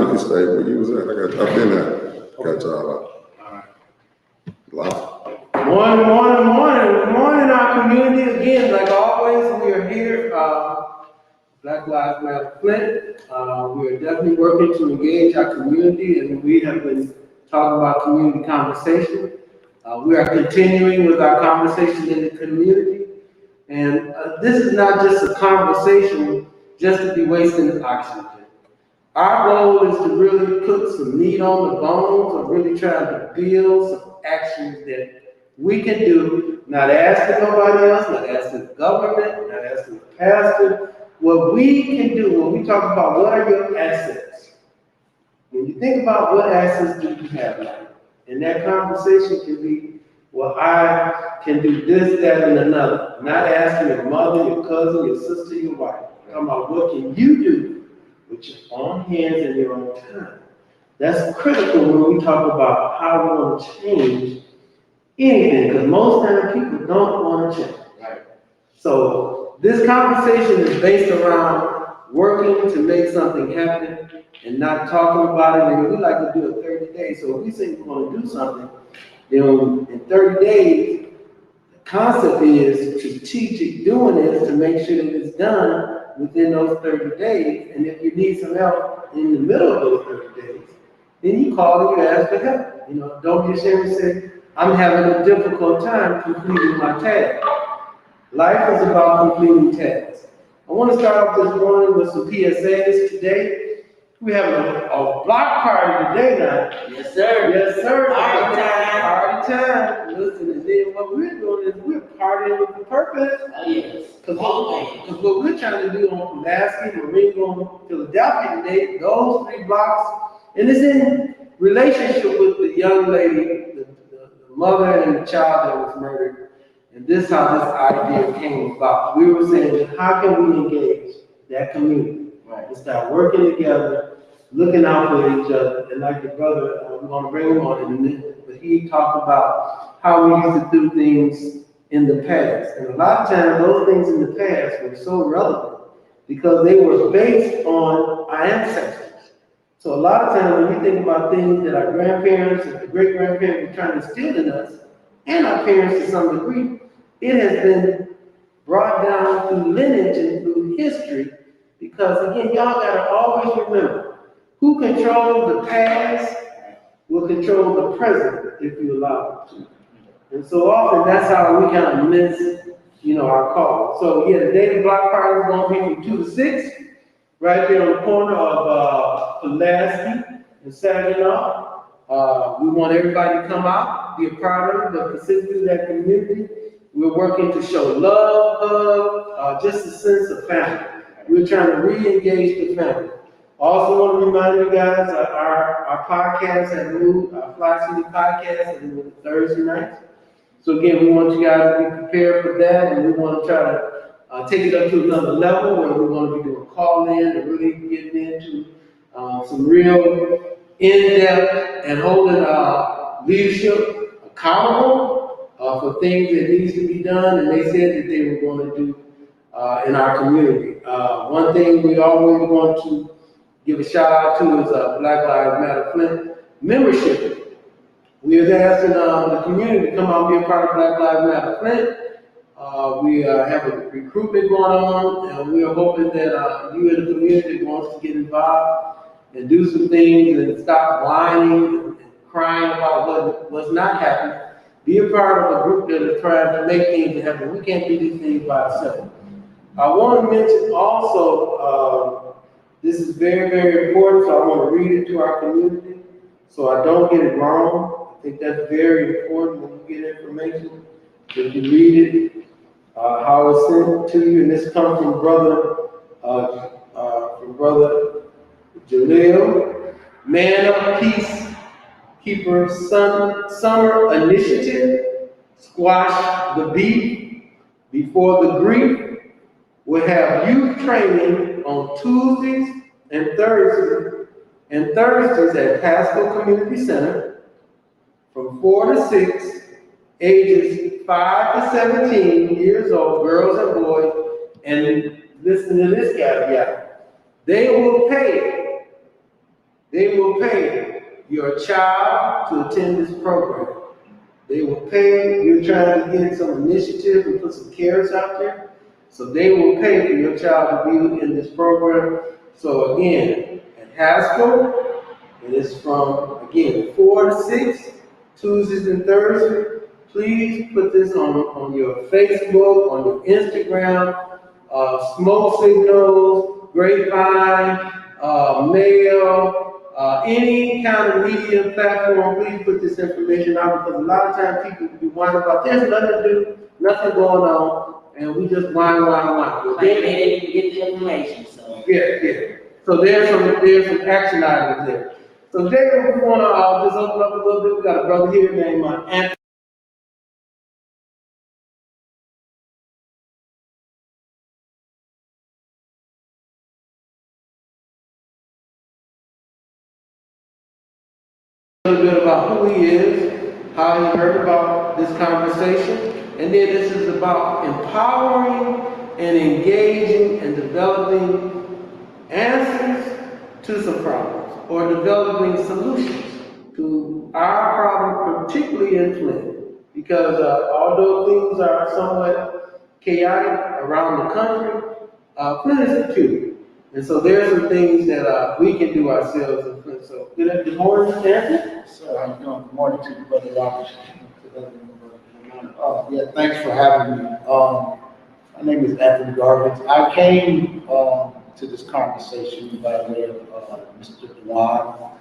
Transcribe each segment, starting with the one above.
you can stay where you was at. I've been there. Got y'all out. Morning, our community. Again, like always, we are here. Black Lives Matter Flint. We are definitely working to engage our community, and we have been talking about community conversation. We are continuing with our conversation in the community, and this is not just a conversation just to be wasting oxygen. Our goal is to really put some meat on the bones of really trying to build some actions that we can do, not asking nobody else, not asking the government, not asking the pastor. What we can do when we talk about what are your assets, when you think about what assets do you have now, and that conversation can be, well, I can do this, that, and another. Not asking your mother, your cousin, your sister, your wife. Talking about what can you do with your own hands and your own time. That's critical when we talk about how we want to change anything, because most times people don't want to change. Right. So this conversation is based around working to make something happen and not talking about it. And we like to do it 30 days. So if we say we want to do something, in 30 days, the concept is strategic doing this to make sure that it's done within those 30 days. And if you need some help in the middle of those 30 days, then you call and you ask for help. Don't be ashamed to say, I'm having a difficult time completing my task. Life is about completing tasks. I want to start off this morning with some PSAs today. We have a block party today now. Yes, sir. Yes, sir. Party time. Party time. Listen, and then what we're doing is we're partying with the purpose. Oh, yes. Because what we're trying to do on Pulaski, Marengo, Philadelphia today, those 3 blocks, and it's in relationship with the young lady, the mother and the child that was murdered. And this is how this idea came about. We were saying, how can we engage that community? Right. And start working together, looking out for each other. And like the brother, we're going to bring him on in a minute, but he talked about how we used to do things in the past. And a lot of times, those things in the past were so relevant because they were based on our ancestors. So a lot of times when we think about things that our grandparents and the great-grandparents were trying to instill in us, and our parents to some degree, it has been brought down through lineage and through history, because again, y'all gotta always remember, who controls the past will control the present if you allow it to. And so often that's how we kind of miss, our call. So yeah, the daily block party is gonna be from 2 to 6. Right there on the corner of Pulaski and Saginaw. We want everybody to come out, be a part of it, the facility of that community. We're working to show love, just a sense of family. We're trying to re-engage the family. Also want to remind you guys, our podcast has moved, our Fli-City podcast has moved Thursday nights. So again, we want you guys to be prepared for that, and we want to try to take it up to another level where we're going to be doing call-in and really getting into some real in-depth and holding leadership accountable for things that needs to be done, and they said that they were going to do in our community. One thing we always want to give a shout out to is Black Lives Matter Flint membership. We are asking the community to come out and be a part of Black Lives Matter Flint. We have a recruitment going on, and we are hoping that you in the community wants to get involved and do some things and stop whining and crying about what's not happening. Be a part of a group that is trying to make things happen. We can't do these things by ourselves. I want to mention also, this is very, very important, so I want to read it to our community so I don't get it wrong. I think that's very important when you get information, that you read it. How it's sent to you, and this comes from brother Jaleel, Man of Peace Keeper Summer Initiative, Squash the Beef Before the Grief. We'll have youth training on Tuesdays and Thursdays at Pasco Community Center from 4 to 6. Ages 5 to 17 years old, girls and boys, and listen to this caveat. They will pay They will pay your child to attend this program. They will pay, you're trying to get some initiative and put some carrots out there. So they will pay for your child to be in this program. So again, at Haskell, and it's from, again, 4 to 6, Tuesdays and Thursdays. Please put this on your Facebook, on your Instagram, smoke signals, grapevine, mail, any kind of media platform. Please put this information out, because a lot of times people be whining about there's nothing to do, nothing going on, and we just whine. Like they didn't even get the information, so. Yeah. So there's some action items there. So Jacob, we want to just open up a little bit. We got a brother here named Anthony. A little bit about who he is, how he heard about this conversation, and then this is about empowering and engaging and developing answers to some problems, or developing solutions to our problem, particularly in Flint. Because although things are somewhat chaotic around the country, Flint is peculiar. And so there are some things that we can do ourselves in Flint. So good morning, Anthony. So how you doing? Good morning to you, Brother Roberts. Yeah, thanks for having me. My name is Anthony Garvin. I came to this conversation by way of Mr. Dewan,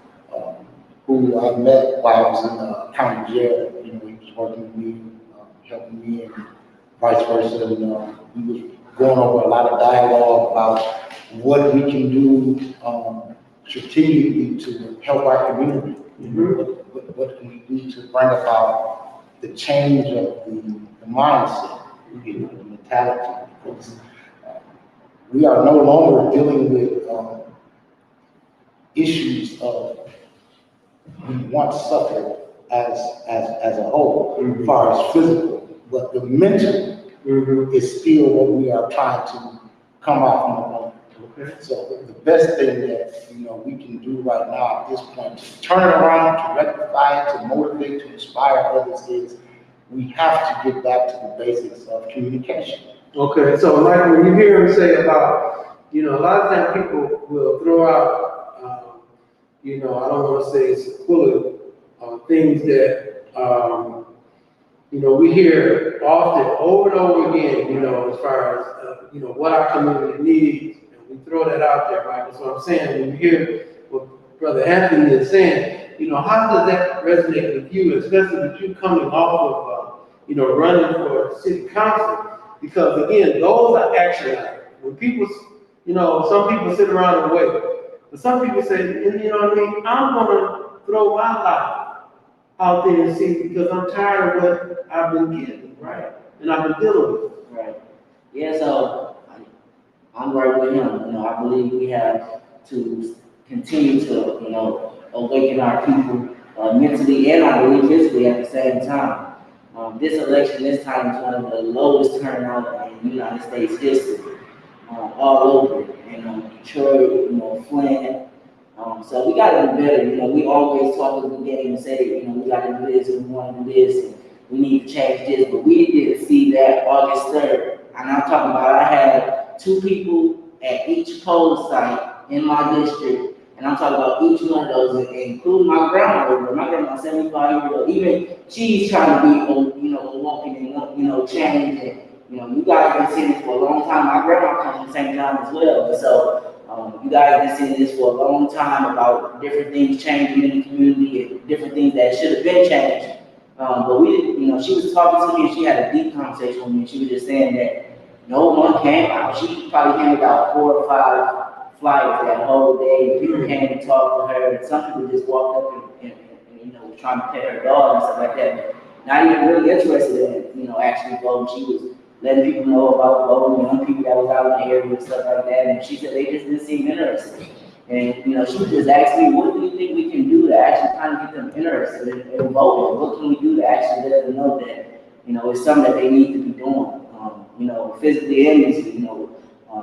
who I met while I was in county jail. You know, he was working with me, helping me, and vice versa. And we was going over a lot of dialogue about what we can do strategically to help our community. You know, what can we do to bring about the change of the mindset, you know, the mentality? Because we are no longer dealing with issues of we once suffered as a whole, as far as physical, but the mental is still what we are trying to come out from the moment. Okay. So the best thing that we can do right now at this point to turn it around, to rectify it, to motivate, to inspire others is we have to get back to the basics of communication. Okay, so like when you hear him say about, a lot of times people will throw out, I don't want to say it's full of things that, we hear often, over and over again, as far as, what our community needs. We throw that out there, right? That's what I'm saying. When you hear what Brother Anthony is saying, how does that resonate with you, especially with you coming off of, running for city council? Because again, those are action items. When people, some people sit around and wait, but some people say, you know what I mean? I'm gonna throw my life out there and see, because I'm tired of what I've been getting, right? And I've been dealing with. Right. Yeah. So. I'm right with him. I believe we have to continue to, awaken our people mentally and I believe physically at the same time. This election this time is one of the lowest turnout in United States history, all over. Detroit, Flint. So we got to do better. We always talk at the beginning and say, we got to do this and we want to do this and we need to change this. But we didn't see that August 3rd. And I'm talking about I had 2 people at each poll site in my district, and I'm talking about each one of those, including my grandma. My grandma's 75-year-old. Even she's trying to be, awoken and change. And you guys have been seeing this for a long time. My grandma comes from St. John as well, and so you guys have been seeing this for a long time about different things changing in the community and different things that should have been changed. But she was talking to me, and she had a deep conversation with me. And she was just saying that. No one came out. She probably handed out 4 or 5 flyers that whole day. People came to talk to her, and some people just walked up and was trying to pet her dog and stuff like that. Not even really interested in, actually voting. She was letting people know about voting, young people that was out in the area and stuff like that. And she said they just didn't seem interested. And she just asked me, what do you think we can do to actually kind of get them interested in voting? What can we do to actually let them know that it's something that they need to be doing? Physically and mentally,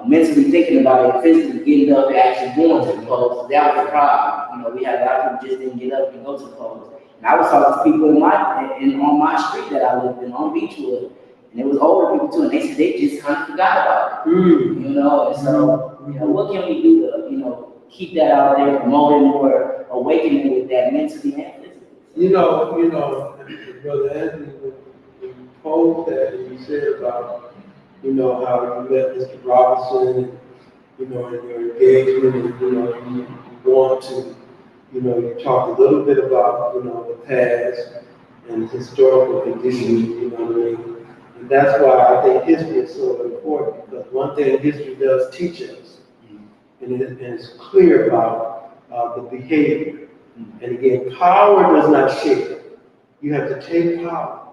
mentally thinking about it, physically getting up and actually going to the polls. That was the problem. You know, we had a lot of people just didn't get up and go to the polls. And I was talking to people on my street that I lived in, on Beechwood, and it was older people too, and they said they just kind of forgot about it. You know, and so, you know, what can we do to, you know, keep that out there, promoting or awakening with that mentally and physically? You know, Brother Anthony, when you posed that and you said about, you know, how you met Mr. Robinson, and, you know, in your engagement, and, you know, you want to, you know, you talked a little bit about, you know, the past and historical conditions, you know what I mean? And that's why I think history is so important, because one thing history does teach us, and it's clear about the behavior. And again, power does not share. You have to take power.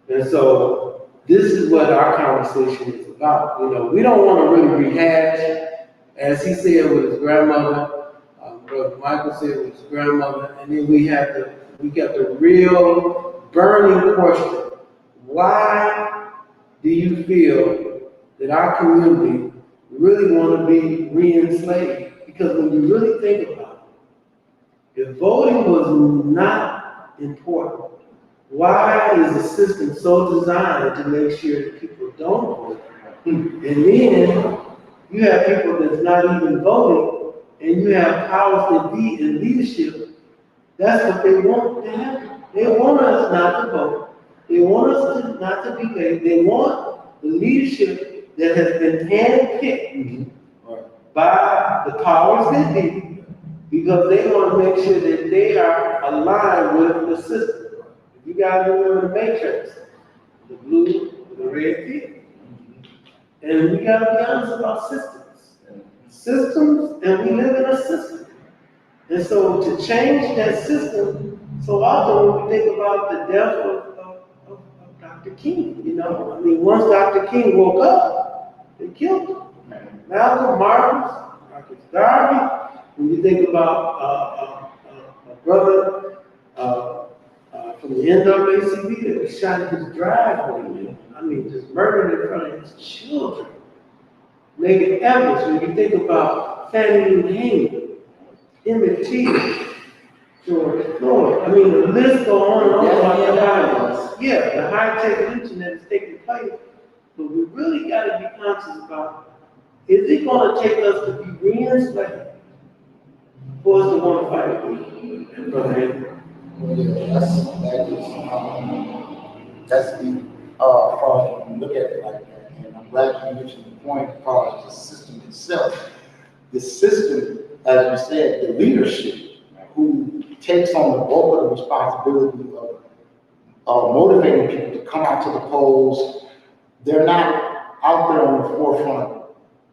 And so this is what our conversation is about. You know, we don't want to really rehash, as he said with his grandmother, Brother Michael said with his grandmother, and then we got the real burning question. Why do you feel that our community really want to be re-enslaved? Because when you really think about it, if voting was not important, why is the system so designed to make sure that people don't vote? And then you have people that's not even voting, and you have powers that be in leadership. That's what they want to happen. They want us not to vote. They want us not to be paid. They want the leadership that has been handpicked by the powers that be, because they want to make sure that they are aligned with the system. If you guys remember the Matrix, the blue, the red pig. And we got to be honest about systems. Systems, and we live in a system. And so to change that system, so often when we think about the death of Dr. King, you know, I mean, once Dr. King woke up, they killed him. Malcolm, Marcus Garvey, when you think about a brother from the NAACP that was shot in his driveway, I mean, just murdered in front of his children. Megan Evans, when you think about Fannie Lou Hamer, Emmett Till, George Floyd, I mean, the list goes on and on. The high-tech internet is taking place, but we really got to be conscious about, is it going to take us to be re-enslaved for us to want to fight with Brother Anthony? Well, yeah, that's the part when you look at it like that. And I'm glad you mentioned the point as far as the system itself. The system, as you said, the leadership who takes on the bulk of the responsibility of motivating people to come out to the polls, they're not out there on the forefront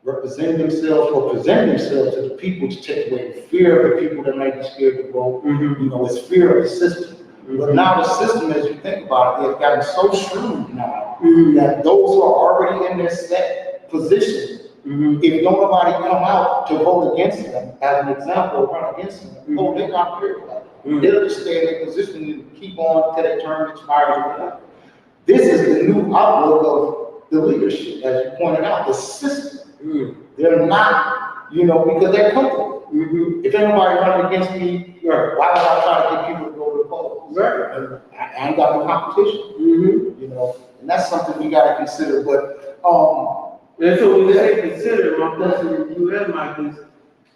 representing themselves or presenting themselves to the people to take away the fear of the people that may be scared to vote. You know, it's fear of the system. But now the system, as you think about it, they've gotten so shrewd now that those who are already in their set position, if nobody come out to vote against them, as an example, run against them, they're not fearful. They'll just stay in their position and keep on until their term expires. This is the new outlook of the leadership, as you pointed out, the system. They're not, you know, because they're comfortable. If anybody running against me, why would I try to get people to go to the polls? I ain't got no competition. You know, and that's something we got to consider. But and so when you say consider, my question to you and Mike is,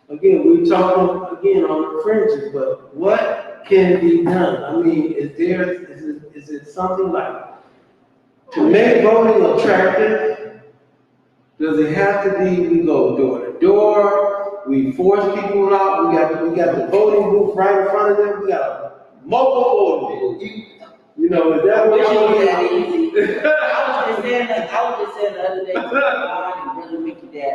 again, we're talking again on the fringes, but what can be done? I mean, is it something like to make voting attractive? Does it have to be, we go door to door, we force people out, we got the voting booth right in front of them, we got a mobile voting booth. You know, is that what you're that easy? I was just saying the other day to Brother Mickey that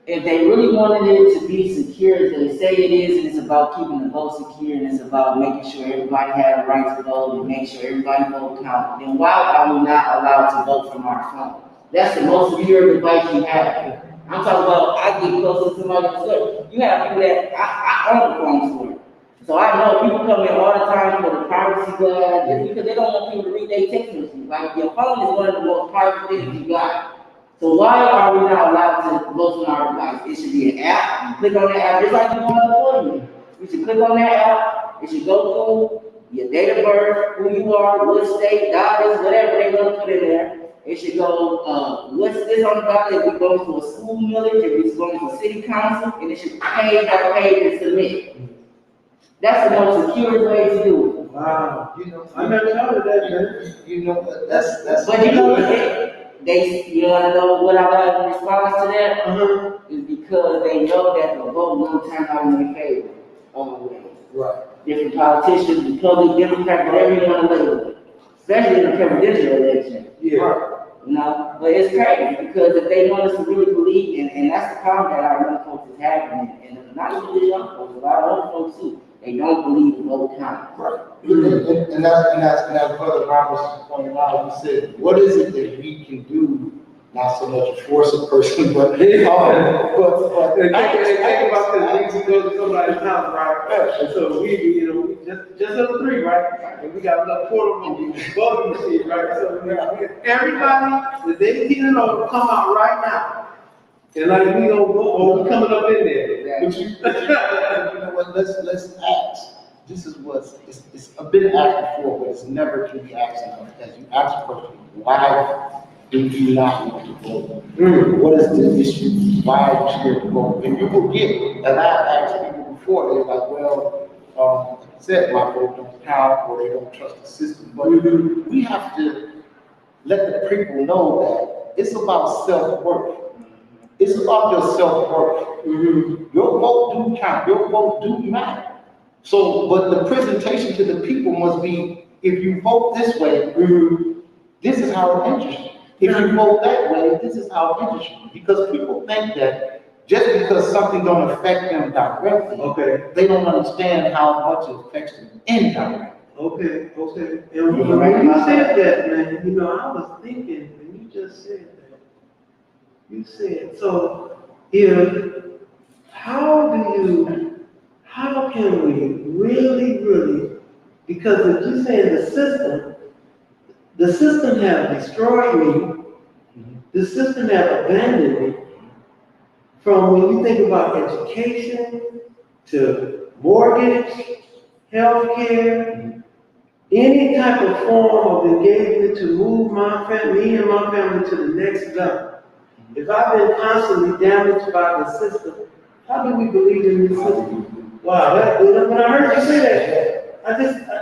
if they really wanted it to be secure as they say it is, and it's about keeping the vote secure, and it's about making sure everybody has the right to vote and make sure everybody vote count, then why are we not allowed to vote from our phone? That's the most secure device you have. I'm talking about, I get close to somebody else. You have people that, I own a phone store. So I know people come in all the time for the privacy guard, because they don't want people to read their text messages. Like, your phone is one of the most private things you got. So why are we not allowed to vote on our device? It should be an app. You click on the app, just like you want to appointment. You should click on that app. It should go through your date of birth, who you are, what state, dollars, whatever they want to put in there. It should go, what's this on the ballot? If we go to a school millage, if it's going to a city council, and it should page by page and submit. That's the most secure way to do it. Wow, I never thought of that, man. That's. But you wanna know what I got in response to that? Is because they know that the vote will turn out in their favor. Right. Different politicians, Republican, Democrat, whatever you wanna label it. Especially in the presidential election. Yeah. You know, but it's crazy because if they want us to really believe, and that's the problem that our young folks is having, and not even the young folks, a lot of other folks too, they don't believe in vote count. Right. And that's Brother Roberts pointed out. He said, what is it that we can do? Not so much force a person, but Think about this, we go to somebody's house, right? And so we just on the three, right? And we got enough portable voting machine, right? So everybody that's 18 and over come out right now. And like we gonna go, or we coming up in there. But you know what, let's ask. This is it's a bit asked before, but it's never to be asked enough. As you ask the question, why do you not want to vote? What is the issue? Why are you scared to vote? And you will get, and I've asked people before, they're like, well, like I said, my vote don't count, or they don't trust the system. But we have to let the people know that it's about self-worth. It's about your self-worth. Your vote do count. Your vote do matter. So, but the presentation to the people must be, if you vote this way, this is how it interests you. If you vote that way, this is how it interests you. Because people think that just because something don't affect them directly, they don't understand how much it affects them indirectly. Okay. And when you said that, man, I was thinking, when you just said that, you said, so how can we really, because if you're saying the system has destroyed me, the system has abandoned me, from when you think about education to mortgage, healthcare, any type of form of engagement to move me and my family to the next level. If I've been constantly damaged by the system, how do we believe in this system? Wow, when I heard you say that,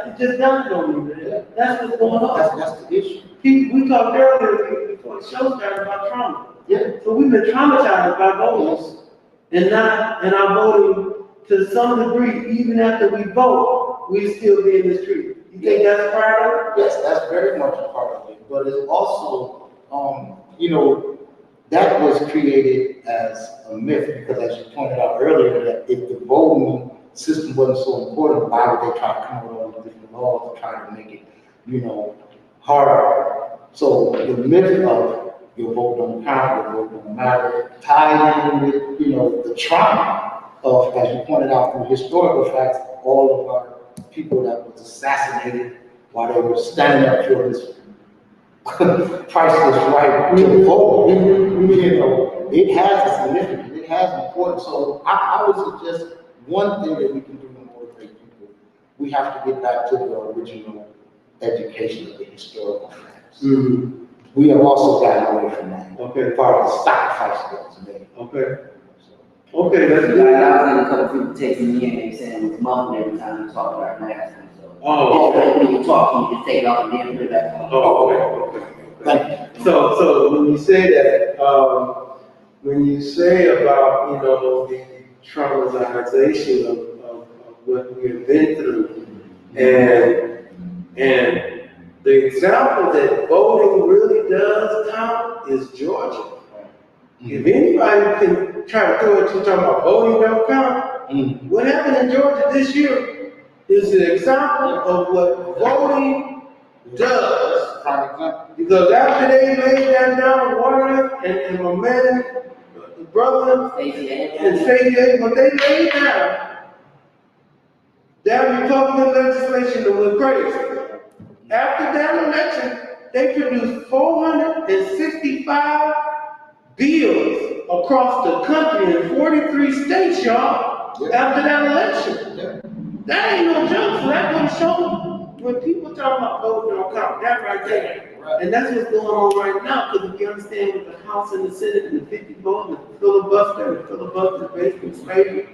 it just dawned on me, man. That's what's going on. That's the issue. We talked earlier before the show started about trauma. Yeah. So we've been traumatized by voting, and our voting to some degree, even after we vote, we still be in the street. You think that's part of it? Yes, that's very much a part of it. But it's also, that was created as a myth because, as you pointed out earlier, that if the voting system wasn't so important, why would they try to come up with all these different laws to try to make it, harder? So the myth of your vote don't count, your vote don't matter, tied in with, the trauma of, as you pointed out through historical facts, all of our people that was assassinated while they were standing up for this priceless right to vote. It has a significance, it has importance. So I would suggest one thing that we can do to motivate people, we have to get back to the original education of the historical facts. We have also gotten away from that. Part of the sacrifice that was made. Okay, that's good. I was in a couple people texting me and they saying it was muffled every time you talk about masks. Oh, okay. When you talk, you just take it off and then put it back on. Okay. Thank you. So when you say that, when you say about, the traumatization of what we have been through, and the example that voting really does count is Georgia. If anybody can try to throw it to talk about voting don't count, what happened in Georgia this year is an example of what voting does. Because after they laid that down, Warren and my man, the brother, and Stacey, but they laid down, that Republican legislation that went crazy. After that election, they produced 465 bills across the country in 43 states, y'all, after that election. That ain't no joke, so that gonna show when people talk about voting on count, that right there. And that's what's going on right now, because if you understand with the House and the Senate and the 50 vote, and the filibuster basically slavery.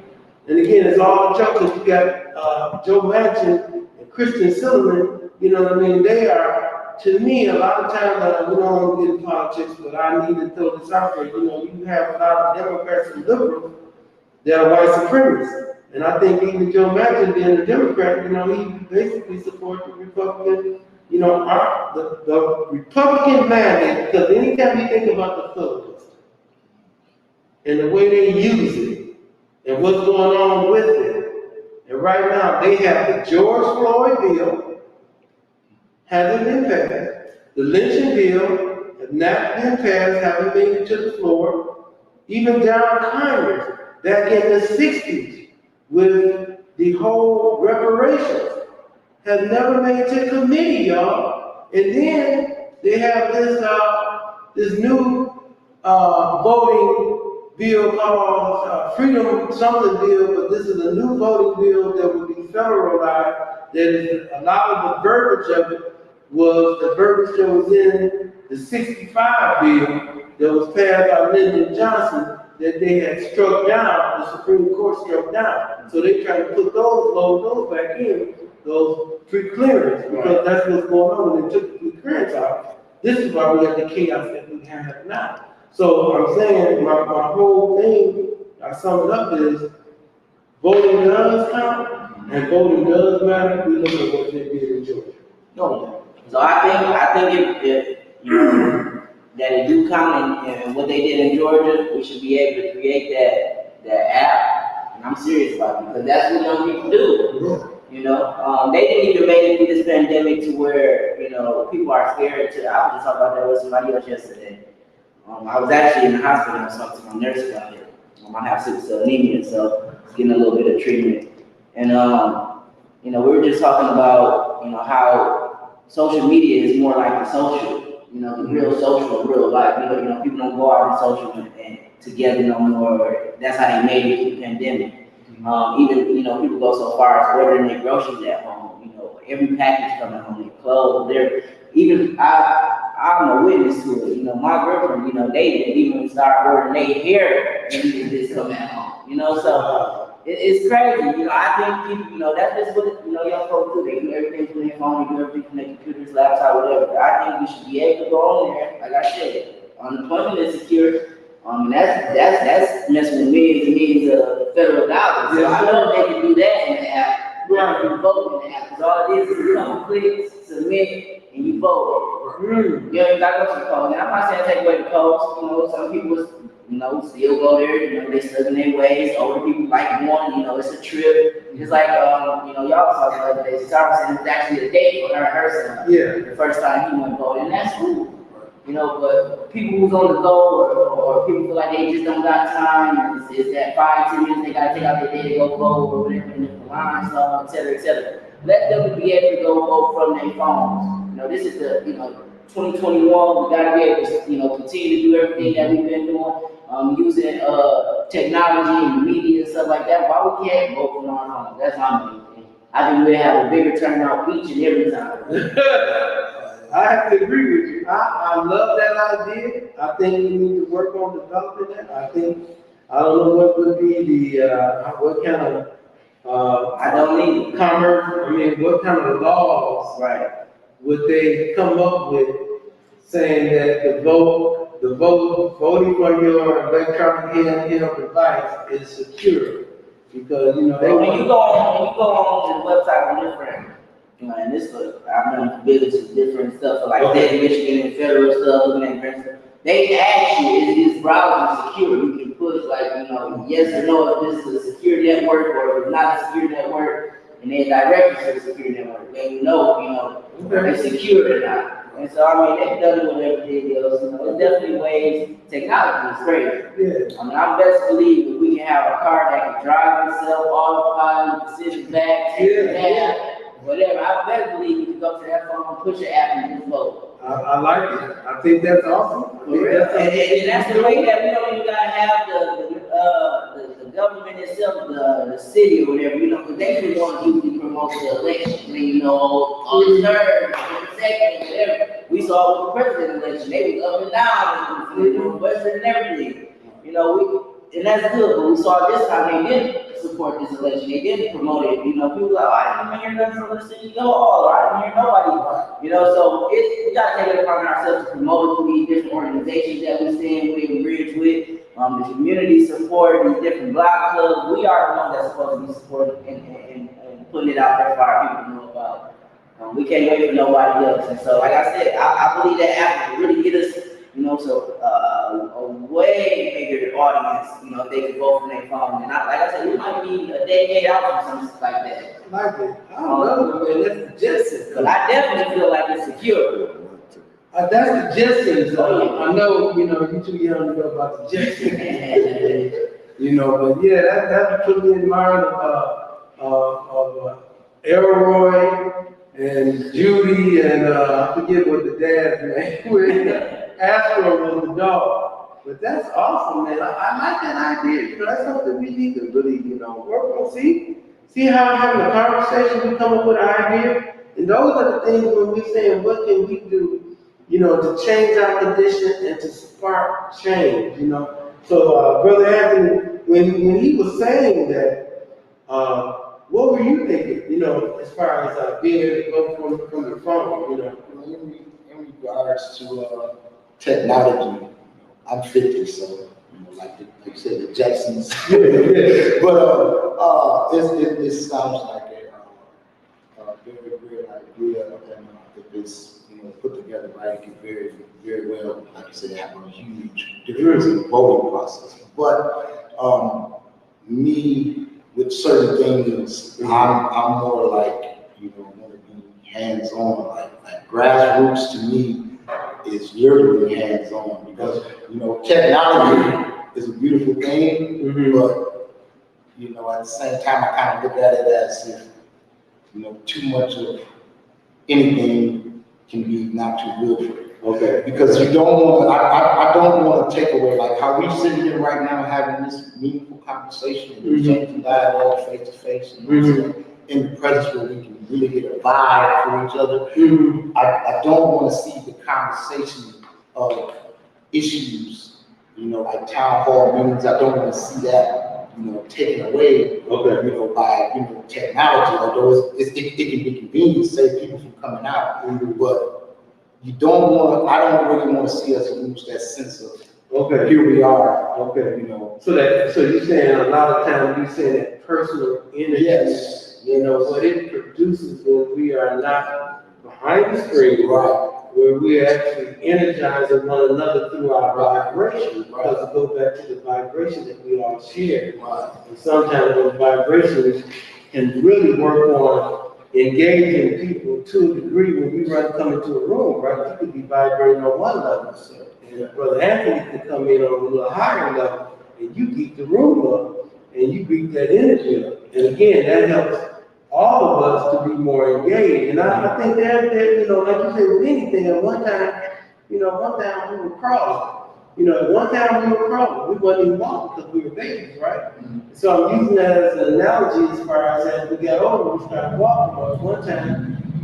And again, it's all a joke, because you got Joe Manchin and Christian Silverman, you know what I mean? They are, to me, a lot of times, we don't want to get in politics, but I need to throw this out there. You know, you have a lot of Democrats and liberals that are white supremacists. And I think even Joe Manchin being a Democrat, you know, he basically supports the Republican, you know, the Republican mandate, because anytime you think about the filibuster and the way they use it and what's going on with it, and right now they have the George Floyd bill, hasn't been passed, the lynching bill has not been passed, haven't made it to the floor, even John Conyers back in the 60s with the whole reparations has never made it to committee, y'all. And then they have this new voting bill called Freedom something bill, but this is a new voting bill that will be federalized. That is, a lot of the verbiage of it was the verbiage that was in the 65 bill that was passed by Lyndon Johnson that they had struck down, the Supreme Court struck down. So they tried to put those back in, those pre-clearance, because that's what's going on when they took the pre-clearance out. This is why we have the chaos that we have now. So I'm saying my whole thing, I sum it up is voting does count and voting does matter. We look at what they did in Georgia. No. So I think if you know, that it do count and what they did in Georgia, we should be able to create that app. And I'm serious about it, because that's what young people do. You know, they didn't even make it through this pandemic to where, you know, people are scared to. I was just talking about that with somebody else yesterday. I was actually in the hospital and talking to my nurse about it. I have sickle cell anemia, so it's getting a little bit of treatment. And you know, we were just talking about, you know, how social media is more like the social, you know, the real social, real life. You know, people don't go out in social and together no more. That's how they made it through the pandemic. Even, you know, people go so far as ordering their groceries at home. You know, every package coming home, their clothes, even I'm a witness to it. You know, my girlfriend, you know, they didn't even start ordering their hair and this coming at home. You know, so it's crazy. You know, I think people, you know, that's just what, you know, young folks do. They do everything from their phone, they do everything from their computers, laptop, whatever. I think we should be able to go on there, like I said, unemployment is secure. That's messing with millions and millions of federal dollars. So I know they can do that in the app. You have to vote in the app, because all it is a couple clicks, submit, and you vote. You know, you gotta go to the polls. And I'm not saying take away the polls. You know, some people, you know, still go there. You know, they stuck in their ways. Older people like going. You know, it's a trip. It's like, you know, y'all was talking the other day. Sarah said it was actually a date for her and her son. Yeah. The first time he went voting, and that's cool. You know, but people who's on the go, or people feel like they just don't got time, it's that 5-10 minutes they gotta take out their day to go vote, or whatever, and the lines, et cetera, et cetera. Let them be able to go vote from their phones. You know, this is the, you know, 2021, we gotta be able to, you know, continue to do everything that we've been doing, using technology and media and stuff like that. Why we can't vote from our homes? That's my main thing. I think we have a bigger turnout each and every time. I have to agree with you. I love that idea. I think we need to work on developing that. I don't know what would be what kind of, I don't need commerce, what kind of laws would they come up with saying that voting for your electronic handheld device is secure? Because, you know, when you go on to the website on different, you know, and this was, I've done villages, different stuff, so like state, Michigan, and federal stuff, looking at different stuff. They ask you, is this browser secure? You can push like, you know, yes or no, if this is a secure network, or if it's not a secure network, and they direct you to a secure network. Then you know, if it's secure or not. And so, they've done it with everything else. You know, there's definitely ways. Technology is great. Yeah. I best believe if we can have a car that can drive itself, autopilot, decision back, take it down. whatever, I better believe you can go to that phone, push your app and just vote. I like it. I think that's awesome. I think And that's the way that we don't even gotta have the government itself, the city or whatever, because they just want to usually promote the election, on the third, the second, whatever. We saw with the president election, they was up and down, Western and everything. And that's good, but we saw this time they didn't support this election, they didn't promote it, people like, oh, I didn't hear nothing from the city hall, or I didn't hear nobody, so we gotta take it upon ourselves to promote it through these different organizations that we stand with, we bridge with, the community support, these different block clubs, we are the ones that's supposed to be supporting and putting it out there for our people to know about. We can't wait for nobody else, and so like I said, I believe that app will really get us, a way bigger audience, if they could vote from their phone. And like I said, we might be a decade out from something like that. I like it. I don't know, man. That's the Jetsons. But I definitely feel like it's secure. That's the Jetsons. I know, you're too young to know about the Jetsons. But yeah, that put me in mind of Elroy and Judy and I forget what the dad's name was. Astro was the dog. But that's awesome, man. I like that idea. That's something we need to really, work on. See how having a conversation, we come up with an idea. And those are the things when we're saying, what can we do, to change our condition and to spark change, So, Brother Anthony, when he was saying that, what were you thinking, as far as being able to go from your phone, In regards to technology, I'm 50, so like you said, the Jetsons. But it sounds like a very great idea, and if it's put together right, it can very, very well, like you said, have a huge difference in the voting process. But me with certain things, I'm more like want to be hands-on, like grassroots to me is literally hands-on, because technology is a beautiful thing, but at the same time I kind of look at it as if too much of anything can be not too good for you. Okay. Because you don't want I don't want to take away, like how we sitting here right now having this meaningful conversation and changing dialogue face to face and in the presence where we can really get a vibe from each other. I don't want to see the conversation of issues, like town hall meetings. I don't want to see that, taken away, by technology. Although it can be convenient to save people from coming out, but I don't really want to see us lose that sense of here we are. So you're saying a lot of times you're saying that personal energy. Yes. What it produces when we are not behind the screen, where we're actually energizing one another through our vibration, because it goes back to the vibration that we all share. And sometimes those vibrations can really work on engaging people to a degree. When you come into a room, you could be vibrating on one level, and Brother Anthony could come in on a little higher level, and you beat the room up, and you beat that energy up. And again, that helps all of us to be more engaged. And I think that, like you said, with anything, at one time we were crawling. At one time we were crawling. We wasn't even walking because we were babies, right? So I'm using that as an analogy as far as we got older, we started walking. But at one time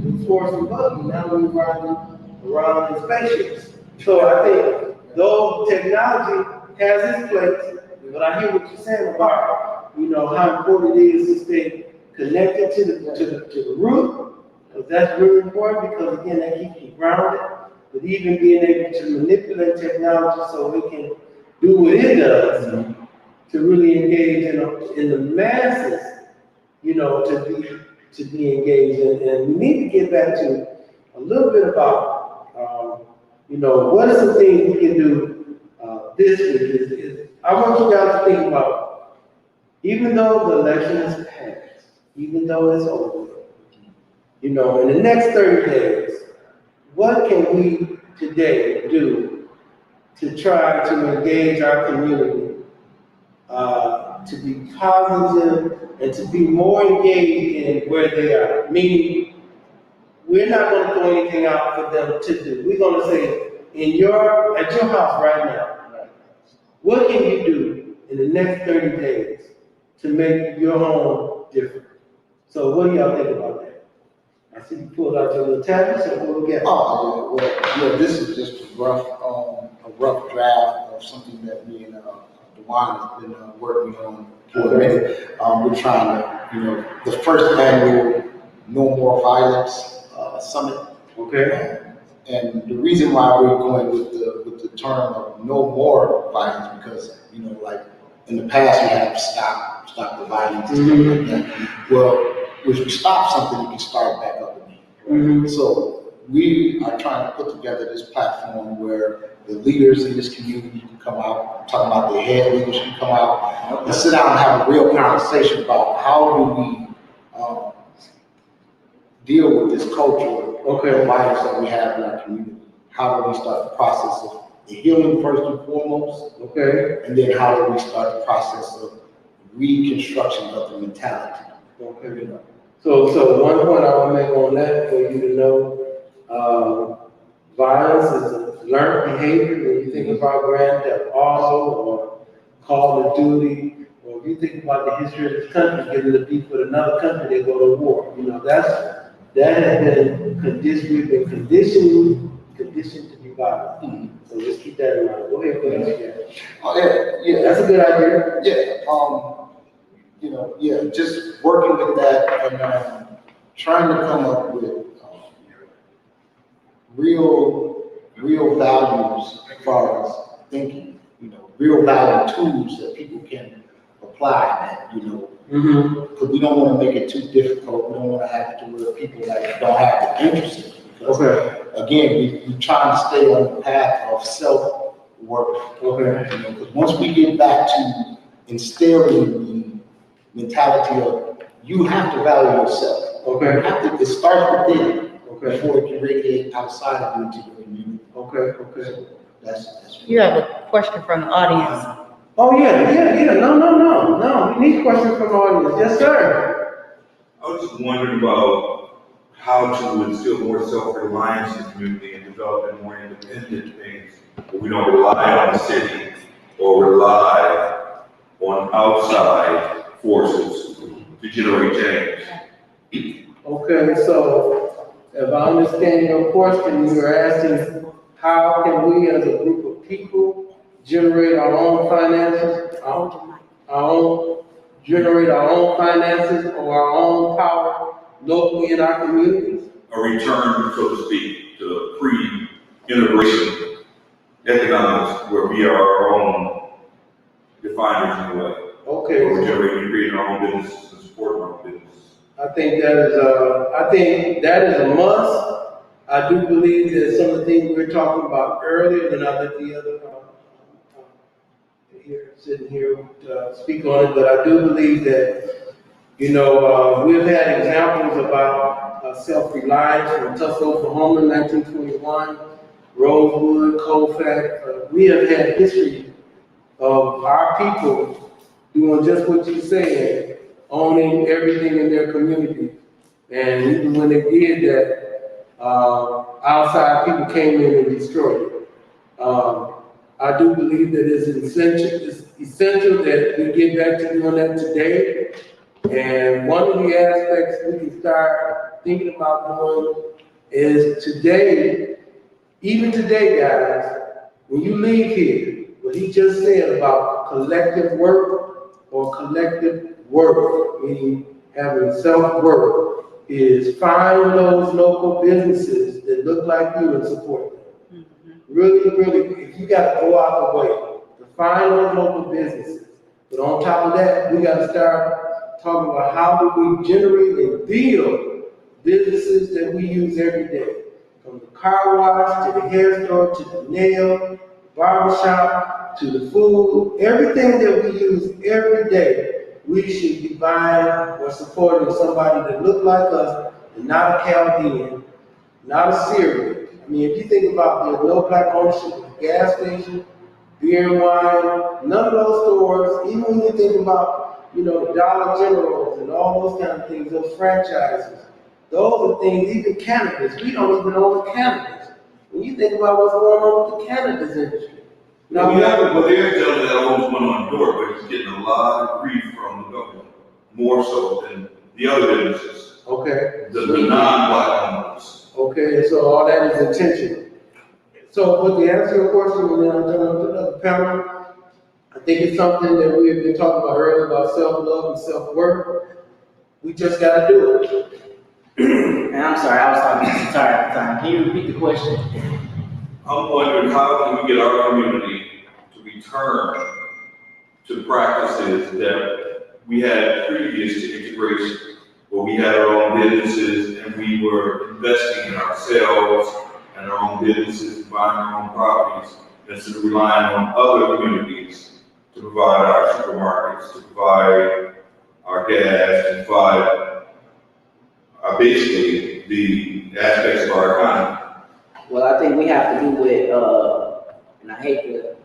it was horse and buggy. Now we're riding around in spaceships. So I think though technology has its place, but I hear what you're saying about, how important it is to stay connected to the root, because that's really important, because again, that keeps you grounded. But even being able to manipulate technology so it can do what it does, to really engage in the masses, to be engaged in. And we need to get back to a little bit about, what are some things we can do this week. I want you guys to think about, even though the election is passed, even though it's over, in the next 30 days, what can we today do to try to engage our community to be positive and to be more engaged in where they are. Meaning, we're not gonna throw anything out for them to do. We're gonna say, at your house right now, what can you do in the next 30 days to make your home different? So what do y'all think about that? I see you pulled out your little tablet, so we'll get. Oh, yeah, this is just a rough draft of something that me and Dewan has been working on for a minute. We're trying to, the first annual No More Violence Summit. Okay. And the reason why we're going with the term of no more violence, because, like in the past, we have stop the violence and stuff like that. Well, if you stop something, you can start back up again. So we are trying to put together this platform where the leaders in this community can come out. I'm talking about the head leaders can come out and sit down and have a real conversation about how do we deal with this culture of violence that we have in our community. How do we start the process of the healing first and foremost? Okay. And then how do we start the process of reconstruction of the mentality? Okay. So one point I want to make on that for you to know, violence is a learned behavior. When you think about Grand Theft Auto or Call of Duty, or if you think about the history of this country, getting the beef with another country, they go to war. That has been conditioned. We've been conditioned to be violent. So just keep that in mind. Go ahead, please. Yeah. That's a good idea. Yeah. Just working with that and trying to come up with real values as far as thinking. Real value tools that people can apply. Because we don't want to make it too difficult. We don't want to have it to where people don't have the interest in it. Because again, we trying to stay on the path of self-worth. Because once we get back to instilling the mentality of you have to value yourself. It starts within before it can radiate outside of you into your community. So that's You have a question from the audience. Oh, yeah. No. We need questions from the audience. Yes, sir. I was just wondering about how to instill more self-reliance in the community and developing more independent things where we don't rely on the city or rely on outside forces to generate change. Okay, so if I understand your question, you're asking how can we as a group of people generate our own finances, generate our own finances or our own power locally in our communities? A return, so to speak, to pre-integration economics where we are our own definers in a way. Okay. Where we're generating, creating our own business and supporting our own business. I think that is a must. I do believe that some of the things we were talking about earlier, then I'll let the other sitting here speak on it, but I do believe that, we've had examples about self-reliance from Tulsa, Oklahoma in 1921, Rosewood, Colfax. We have had history of our people doing just what you said, owning everything in their community. And even when they did that, outside people came in and destroyed it. I do believe that it's essential that we get back to doing that today. And one of the aspects we can start thinking about doing is even today, guys, when you leave here, what he just said about collective work or collective work, meaning having self-work, is find those local businesses that look like you and support them. Really, if you got to go out the way to find those local businesses. But on top of that, we got to start talking about how do we generate and build businesses that we use every day. From the car wash, to the hair store, to the nail, barbershop, to the food, everything that we use every day, we should be buying or supporting somebody that look like us and not a Chaldean, not a Syrian. I mean, if you think about the no black ownership of the gas station, beer and wine, none of those stores, even when you think about you know, the Dollar Generals and all those kind of things, those franchises. Those are things, even cannabis, we don't even own cannabis. When you think about what's going on with the cannabis industry. Now, but there's a gentleman that owns one on the door, but he's getting a lot of grief from the government, more so than the other businesses, Okay. the non-black owners. Okay, so all that is intentional. So, but to answer your question, and then I'll turn it to the panel, I think it's something that we have been talking about earlier about self-love and self-worth. We just gotta do it. And I'm sorry, I was talking sorry at the time. Can you repeat the question? I'm wondering how can we get our community to return to practices that we had previous to integration, where we had our own businesses and we were investing in ourselves and our own businesses, buying our own properties, instead of relying on other communities to provide our supermarkets, to provide our gas, to provide basically the aspects of our economy. Well, I think we have to do with, and I hate to,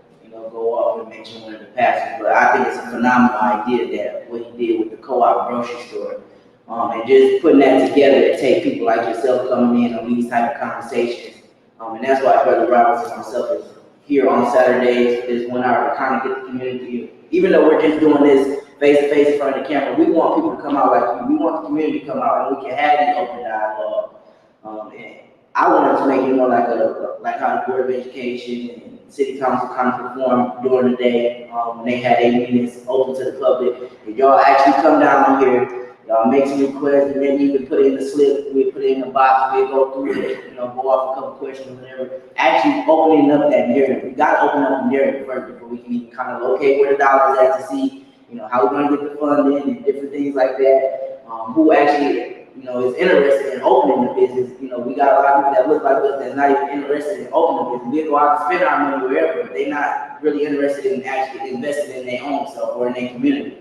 go off and mention one of the pastors, but I think it's a phenomenal idea that what he did with the co-op grocery store. And just putting that together to take people like yourself coming in on these type of conversations. And that's why Brother Roberts and myself is here on Saturdays, is 1 hour to kind of get the community. Even though we're just doing this face to face in front of the camera, we want people to come out like you. We want the community to come out and we can have the open dialogue. And I wanted to make it more like how the Board of Education and City Council kind of perform during the day when they had their meetings open to the public. If y'all actually come down here, y'all make some requests, and then you can put it in the slip, we put it in the box, we go through it, go off a couple questions, whatever. Actually opening up that narrative. We gotta open up the narrative first before we can even kind of locate where the dollars at to see, how we're gonna get the funding and different things like that. Who actually, is interested in opening the business. We got a lot of people that look like us that's not even interested in opening the business. We go out and spend our money wherever, but they're not really interested in actually investing in their own self or in their community.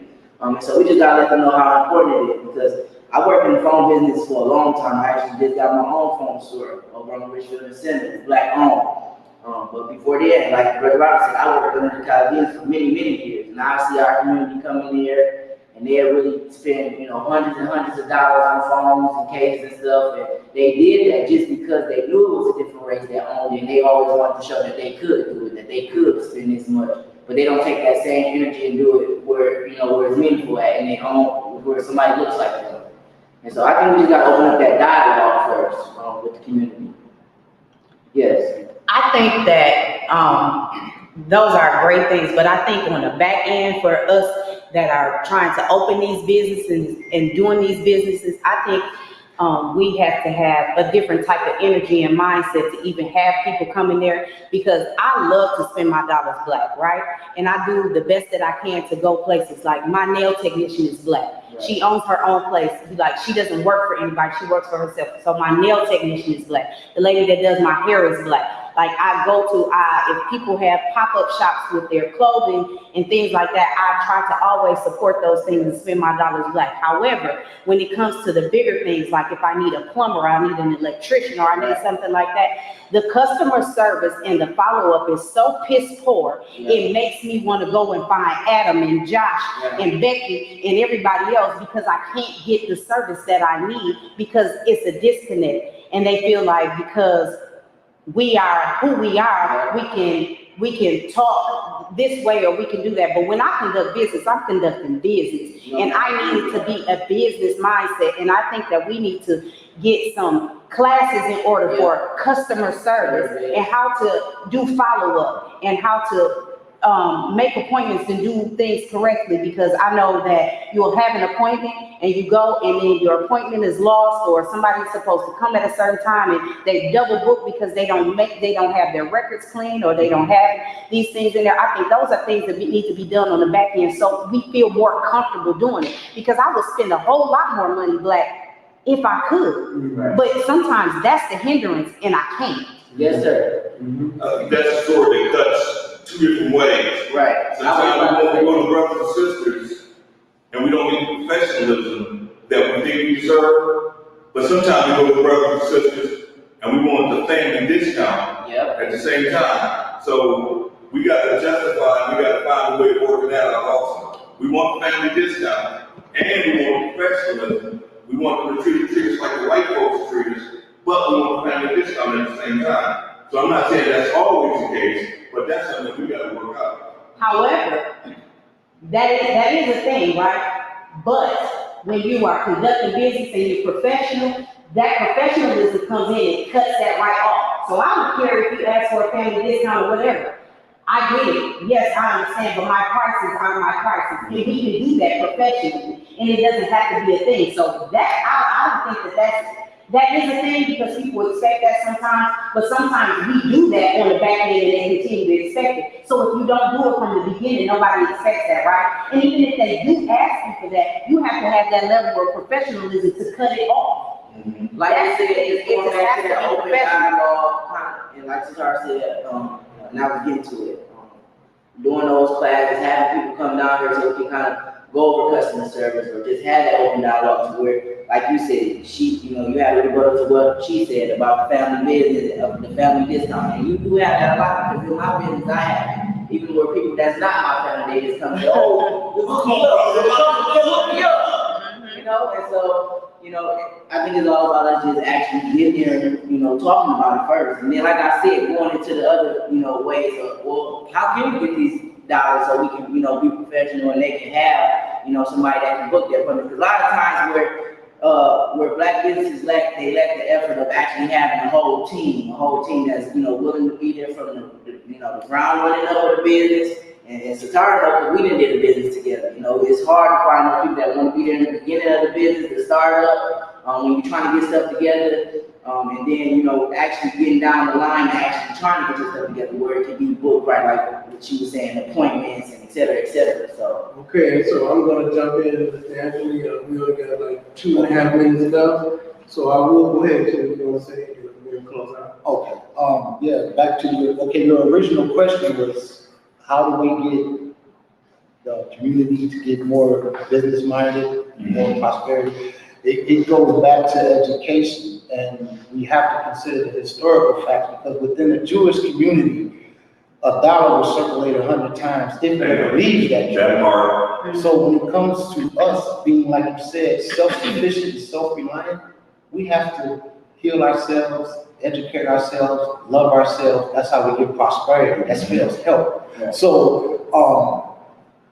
So we just gotta let them know how important it is, because I worked in the phone business for a long time. I actually just got my own phone store over on Richfield and Center. It's black owned. But before that, like Brother Robert said, I worked under the Chaldeans for many, many years. And I see our community coming there, and they really spend, hundreds and hundreds of dollars on phones and cases and stuff. And they did that just because they knew it was a different race that owned it, and they always wanted to show that they could do it, that they could spend this much. But they don't take that same energy and do it where, where it's meaningful at, and they own where somebody looks like them. And so I think we just gotta open up that dialogue first with the community. Yes. I think that those are great things, but I think on the back end for us that are trying to open these businesses and doing these businesses, I think we have to have a different type of energy and mindset to even have people come in there, because I love to spend my dollars black, right? And I do the best that I can to go places. Like my nail technician is black. Right. She owns her own place. Like, she doesn't work for anybody. She works for herself. So my nail technician is black. The lady that does my hair is black. Like, I go to, if people have pop-up shops with their clothing and things like that, I try to always support those things and spend my dollars black. However, when it comes to the bigger things, like if I need a plumber, I need an electrician, or I need something like that, the customer service and the follow-up is so piss poor, it makes me want to go and find Adam and Josh and Becky and everybody else, because I can't get the service that I need, because it's a disconnect. And they feel like because we are who we are, we can talk this way or we can do that. But when I conduct business, I'm conducting business, and I need to be a business mindset. And I think that we need to get some classes in order for customer service and how to do follow-up and how to make appointments and do things correctly, because I know that you'll have an appointment and you go and then your appointment is lost, or somebody's supposed to come at a certain time and they double book because they don't have their records clean, or they don't have these things in there. I think those are things that need to be done on the back end, so we feel more comfortable doing it, because I would spend a whole lot more money black if I could, but sometimes that's the hindrance and I can't. Yes, sir. That's a sword that cuts two different ways. Right. Sometimes we go to brothers and sisters, and we don't get the professionalism that we think we deserve. But sometimes we go to brothers and sisters, and we want the family discount at the same time. So we got to justify, and we got to find a way to work that out also. We want family discount, and we want professionalism. We want them to treat us like the white folks treat us, but we want family discount at the same time. So I'm not saying that's always the case, but that's something that we gotta work out. However, that is a thing, right? But when you are conducting business and you're professional, that professionalism comes in and cuts that right off. So I don't care if you ask for a family discount or whatever. I get it. Yes, I understand, but my prices are my prices. And we can do that professionally, and it doesn't have to be a thing. So I don't think that is a thing because people expect that sometimes, but sometimes we do that on the back end and they continue to expect it. So if you don't do it from the beginning, nobody expects that, right? And even if they do ask you for that, you have to have that level of professionalism to cut it off. Mm-hmm. Like I said, it's going back to the open dialogue, kind of, and like Cesar said, and I was getting to it. Doing those classes, having people come down here so we can kind of go over customer service or just have that open dialogue to where, like you said, you have to go to what she said about the family business, the family discount. And you do have that a lot because in my business, I have it. Even where people that's not my family, they just come and say, oh, look me up. You know, and so, I think it's all about us just actually getting there and, talking about it first. And then, like I said, going into the other, ways of, well, how can we get these dollars so we can, be professional and they can have, somebody that can book their money. Because a lot of times where black businesses lack the effort of actually having a whole team that's, willing to be there from the ground running up of the business. And Satara, because we didn't do the business together. It's hard to find those people that want to be there in the beginning of the business, the startup, when you're trying to get stuff together, and then, actually getting down the line and actually trying to get your stuff together where it can be booked, right, like what she was saying, appointments and et cetera, so. Okay, so I'm gonna jump in, Mr. Anthony, we only got like 2.5 minutes left, so I will go ahead to what you want to say, and we're gonna close out. Okay, back to your original question was, how do we get the community to get more business-minded, more prosperity? It goes back to education, and we have to consider the historical facts, because within the Jewish community, $1 will circulate 100 times if they believe that. Part. So when it comes to us being, like you said, self-sufficient and self-reliant, we have to heal ourselves, educate ourselves, love ourselves. That's how we get prosperity. That spells help. Right. So,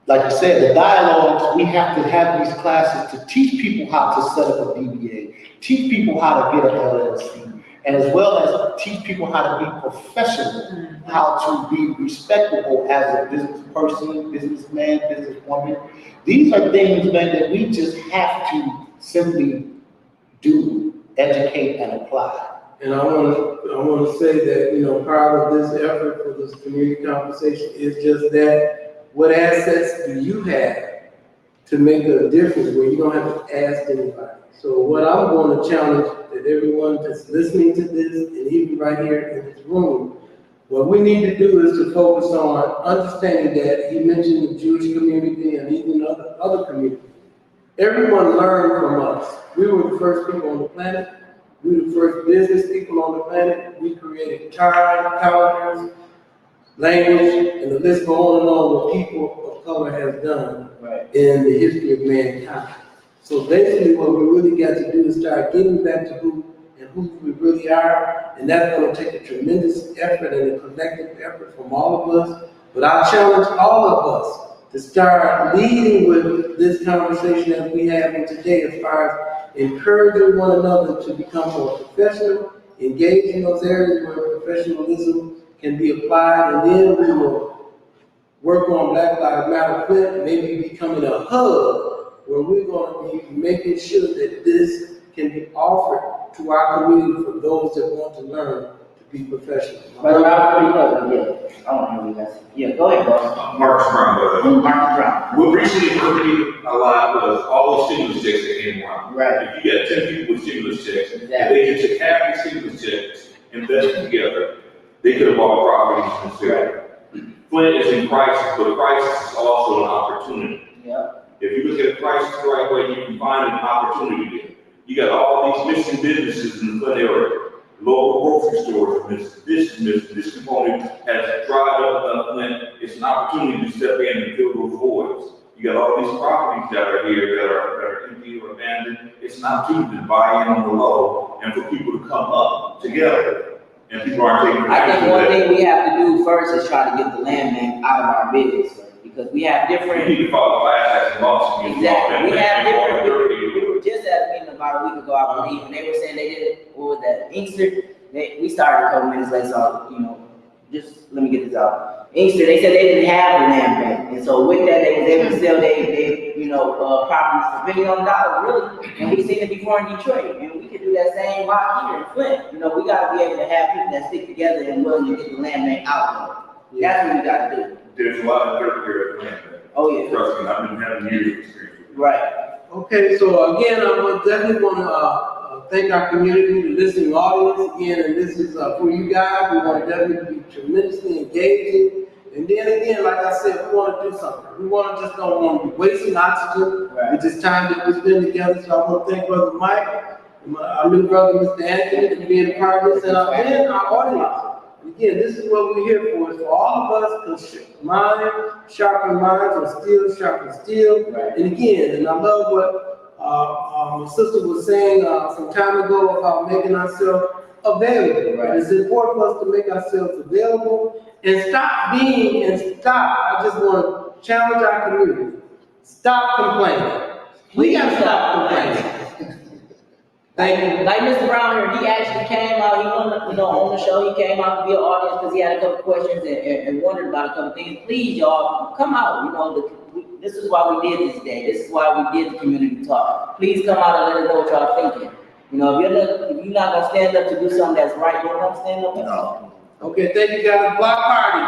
like you said, the dialogues, we have to have these classes to teach people how to set up a DBA, teach people how to get an LLC, and as well as teach people how to be professional, how to be respectable as a business person, businessman, businesswoman. These are things, man, that we just have to simply do, educate, and apply. And I want to say that, part of this effort for this community conversation is just that, what assets do you have to make a difference where you don't have to ask anybody? So what I'm going to challenge that everyone that's listening to this, and even right here in this room, what we need to do is to focus on understanding that he mentioned the Jewish community and even other communities. Everyone learned from us. We were the first people on the planet. We were the first business people on the planet. We created time, calendars, language, and the list go on and on what people of color have done in the history of mankind. So basically what we really got to do is start getting back to who we really are, and that's going to take a tremendous effort and a collective effort from all of us. But I challenge all of us to start leading with this conversation that we have today as far as encouraging one another to become more professional, engage in those areas where professionalism can be applied, and then we will work on Black Lives Matter Flint, maybe becoming a hub where we're going to be making sure that this can be offered to our community for those that want to learn to be professional. But I don't know you guys. Yeah, go ahead, boss. Marcus Brown, Marcus Brown. What recently hurt me a lot was all those stimulus checks that came around. Right. If you got 10 people with stimulus checks, Exactly. if they could take half the stimulus checks, invest them together, they could have bought properties and sell. Flint is in crisis, but crisis is also an opportunity. Yeah. If you look at crisis the right way, you can find an opportunity there. You got all these missing businesses in the Flint area. Local grocery stores are missing. This is missing. This component has dried up Flint. It's an opportunity to step in and fill those voids. You got all these properties that are here that are empty or abandoned. It's not cheap to buy in on the low and for people to come up together. And people aren't taking I advantage think of one that. thing we have to do first is try to get the land bank out of our business, because we have We different. need to follow class action laws. and get Exactly, we have different, different. we were just at a meeting about a week ago, I believe, and they were saying they did, what was that, Inkster? We started a couple minutes late, so, just, let me get this out. Inkster, they said they didn't have the land bank, and so with that, they was able to sell properties for $1 billion, really, and we seen it before in Detroit, and we could do that same lot here in Flint. We gotta be able to have people that stick together and willing to get the land bank out there. That's what we gotta do. There's a lot of dirt here at the land bank. Oh, yeah. Trust me, I've been having years of experience with it. Right. Okay, so again, I definitely want to thank our community, the listening audience again, and this is for you guys. We want to definitely be tremendously engaging. And then again, like I said, we want to do something. We just don't want to be wasting oxygen with this time that we spend together. So I want to thank Brother Mike, our new brother, Mr. Anthony, for being a part of this, and our audience. Again, this is what we're here for. It's for all of us, because mind sharpen minds, or steel sharpen steel. Right. And again, and I love what my sister was saying some time ago about making ourselves available. Right. It's important for us to make ourselves available and stop. I just want to challenge our community. Stop complaining. We gotta stop complaining. Thank you. Like Mr. Brown here, he actually came out, he wanted, on the show, he came out to be an audience because he had a couple questions and wondered about a couple things. Please, y'all, come out, this is why we did this day. This is why we did the community talk. Please come out and let us know what y'all thinking. If you're not gonna stand up to do something that's right, you don't stand up at all. Okay, thank you guys. Block party.